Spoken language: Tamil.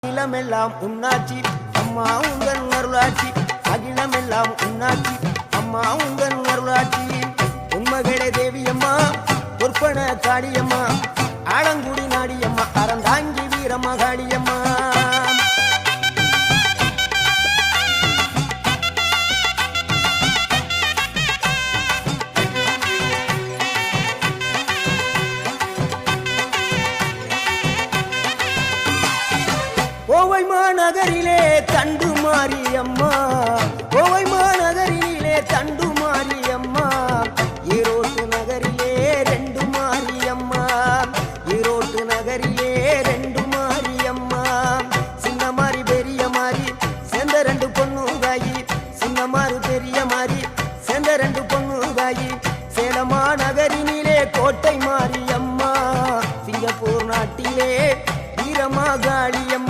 அகிலமெல்லாம் உன்னாட்சி அம்மா உங்கள் அருளாட்சி அகிலமெல்லாம் உன்னாட்சி அம்மா உங்கள் அருளாட்சி உண்மகளே தேவியம்மா பொற்பன காளியம்மா ஆலங்குடி நாடியம்மா அறந்தாங்கி வீரம்மா காளியம்மா கோவை மாநகரிலே தண்டு மாரியம்மா கோவை மாநகரிலே தண்டு